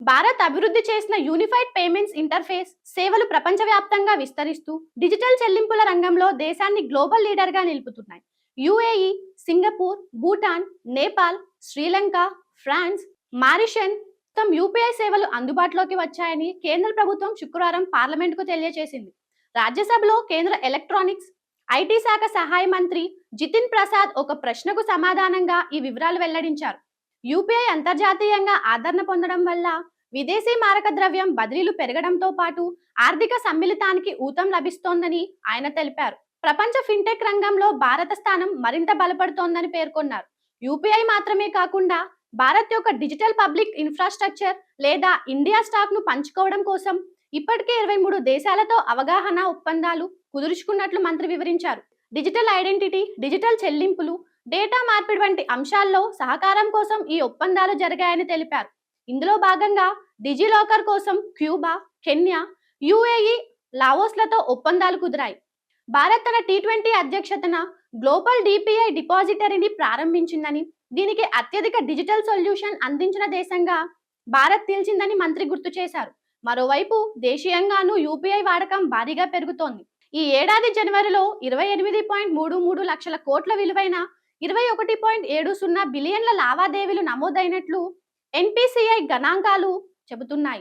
భారత్ అభివృద్ధి చేసిన unified payments interface సేవలు ప్రపంచవ్యాప్తంగా విస్తరిస్తూ డిజిటల్ చెల్లింపుల రంగంలో దేశాన్ని గ్లోబల్ లీడర్గా నిలుపుతున్నాయి. UAE, Singapore, Bhutan, Nepal, Sri Lanka, France, Mauritius మొత్తం యూపీఐ సేవలు అందుబాటులోకి వచ్చాయని కేంద్ర ప్రభుత్వం శుక్రవారం పార్లమెంటుకు తెలియజేసింది. రాజ్యసభలో కేంద్ర ఎలక్ట్రానిక్స్, ఐటీ శాఖ సహాయ మంత్రి జితిన్ ప్రసాద్ ఒక ప్రశ్నకు సమాధానంగా ఈ వివరాలు వెల్లడించారు. యూపీఐ అంతర్జాతీయంగా ఆదరణ పొందడం వల్ల విదేశీ మారక ద్రవ్యం బదిలీలు పెరగడంతో పాటు ఆర్థిక సమ్మిళితానికి ఊతం లభిస్తోందని ఆయన తెలిపారు. ప్రపంచ ఫిన్టెక్ రంగంలో భారత స్థానం మరింత బలపడుతోందని పేర్కొన్నారు. యూపీఐ మాత్రమే కాకుండా భారత్ యొక్క డిజిటల్ పబ్లిక్ ఇన్ఫ్రాస్ట్రక్చర్ లేదా ఇండియా స్టాక్ ను పంచుకోవడం కోసం ఇప్పటికే 23 దేశాలతో అవగాహన ఒప్పందాలు కుదుర్చుకున్నట్లు మంత్రి వివరించారు. డిజిటల్ ఐడెంటిటీ, డిజిటల్ చెల్లింపులు, డేటా మార్పిడి వంటి అంశాల్లో సహకారం కోసం ఈ ఒప్పందాలు జరిగాయని తెలిపారు. ఇందులో భాగంగా డిజిలాకర్ కోసం క్యూబా, కెన్యా, యుఏఈ, లావోస్లతో ఒప్పందాలు కుదిరాయి. భారత్ తన T20 అధ్యక్షతన గ్లోబల్ డిపిఐ డిపాజిటరీని ప్రారంభించిందని, దీనికి అత్యధిక డిజిటల్ సొల్యూషన్ అందించిన దేశంగా భారత్ నిలిచిందని మంత్రి గుర్తు చేశారు. మరోవైపు దేశీయంగానూ యూపీఐ వాడకం భారీగా పెరుగుతోంది. ఈ ఏడాది జనవరిలో 28.33 లక్షల కోట్ల విలువైన 21.70 బిలియన్ల లావాదేవీలు నమోదైనట్లు ఎన్పిసిఐ గణాంకాలు చెబుతున్నాయి.